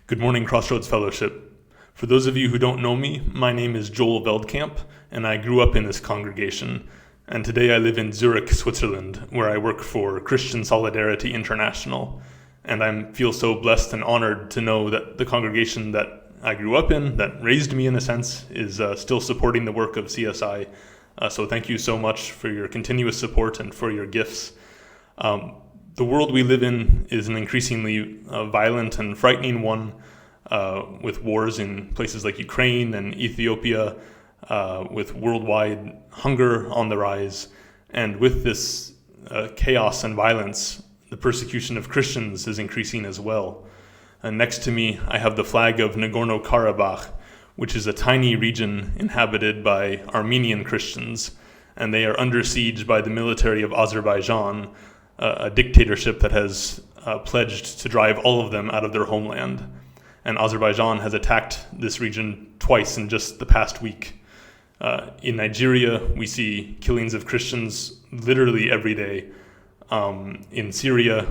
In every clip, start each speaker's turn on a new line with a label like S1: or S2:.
S1: Good morning, Crossroads Fellowship. For those of you who don't know me, my name is Joel Veldkamp, and I grew up in this congregation. And today I live in Zurich, Switzerland, where I work for Christian Solidarity International. And I feel so blessed and honored to know that the congregation that I grew up in, that raised me in a sense, is still supporting the work of CSI. So thank you so much for your continuous support and for your gifts. The world we live in is an increasingly violent and frightening one, with wars in places like Ukraine and Ethiopia, with worldwide hunger on the rise. And with this chaos and violence, the persecution of Christians is increasing as well. And next to me, I have the flag of Nagorno-Karabakh, which is a tiny region inhabited by Armenian Christians, and they are under siege by the military of Azerbaijan, a dictatorship that has pledged to drive all of them out of their homeland. And Azerbaijan has attacked this region twice in just the past week. In Nigeria, we see killings of Christians literally every day. In Syria,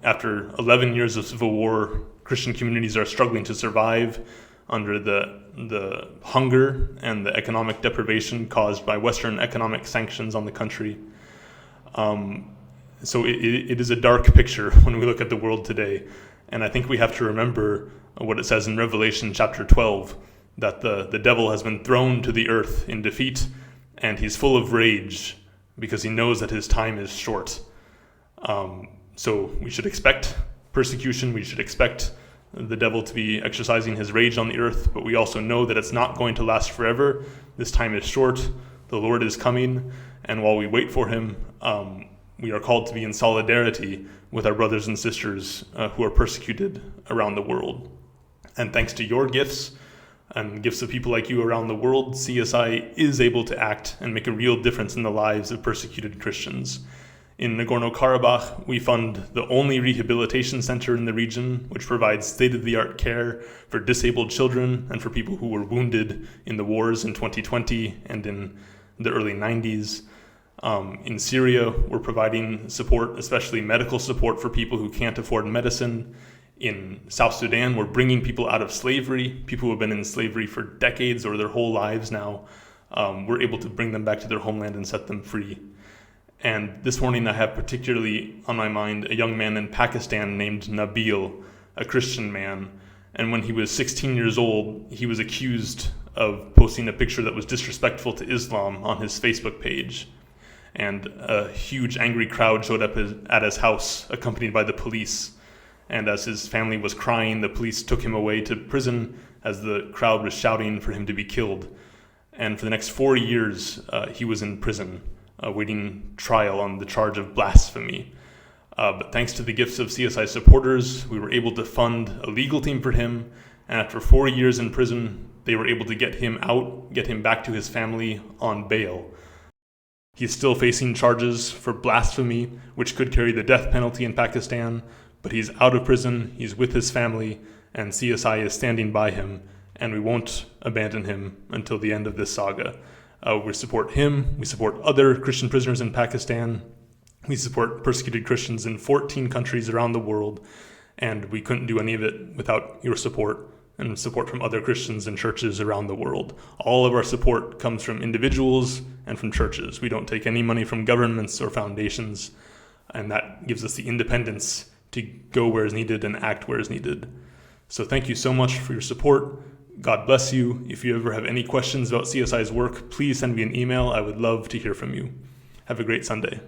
S1: after 11 years of civil war, Christian communities are struggling to survive under the hunger and the economic deprivation caused by Western economic sanctions on the country. So it is a dark picture when we look at the world today. And I think we have to remember what it says in Revelation chapter 12, that the devil has been thrown to the earth in defeat, and he's full of rage because he knows that his time is short. So we should expect persecution, we should expect the devil to be exercising his rage on the earth, but we also know that it's not going to last forever. This time is short, the Lord is coming, and while we wait for him, we are called to be in solidarity with our brothers and sisters who are persecuted around the world. And thanks to your gifts and gifts of people like you around the world, CSI is able to act and make a real difference in the lives of persecuted Christians. In Nagorno-Karabakh, we fund the only rehabilitation center in the region, which provides state-of-the-art care for disabled children and for people who were wounded in the wars in 2020 and in the early 90s. In Syria, we're providing support, especially medical support for people who can't afford medicine. In South Sudan, we're bringing people out of slavery, people who have been in slavery for decades or their whole lives now. We're able to bring them back to their homeland and set them free. And this morning, I have particularly on my mind a young man in Pakistan named Nabil, a Christian man. And when he was 16 years old, he was accused of posting a picture that was disrespectful to Islam on his Facebook page. And a huge angry crowd showed up at his house, accompanied by the police. And as his family was crying, the police took him away to prison as the crowd was shouting for him to be killed. And for the next 4 years, he was in prison, awaiting trial on the charge of blasphemy. But thanks to the gifts of CSI supporters, we were able to fund a legal team for him. And after 4 years in prison, they were able to get him out, get him back to his family on bail. He's still facing charges for blasphemy, which could carry the death penalty in Pakistan, but he's out of prison, he's with his family, and CSI is standing by him, and we won't abandon him until the end of this saga. We support him, we support other Christian prisoners in Pakistan, we support persecuted Christians in 14 countries around the world, and we couldn't do any of it without your support and support from other Christians and churches around the world. All of our support comes from individuals and from churches. We don't take any money from governments or foundations, and that gives us the independence to go where is needed and act where is needed. So thank you so much for your support. God bless you. If you ever have any questions about CSI's work, please send me an email. I would love to hear from you. Have a great Sunday.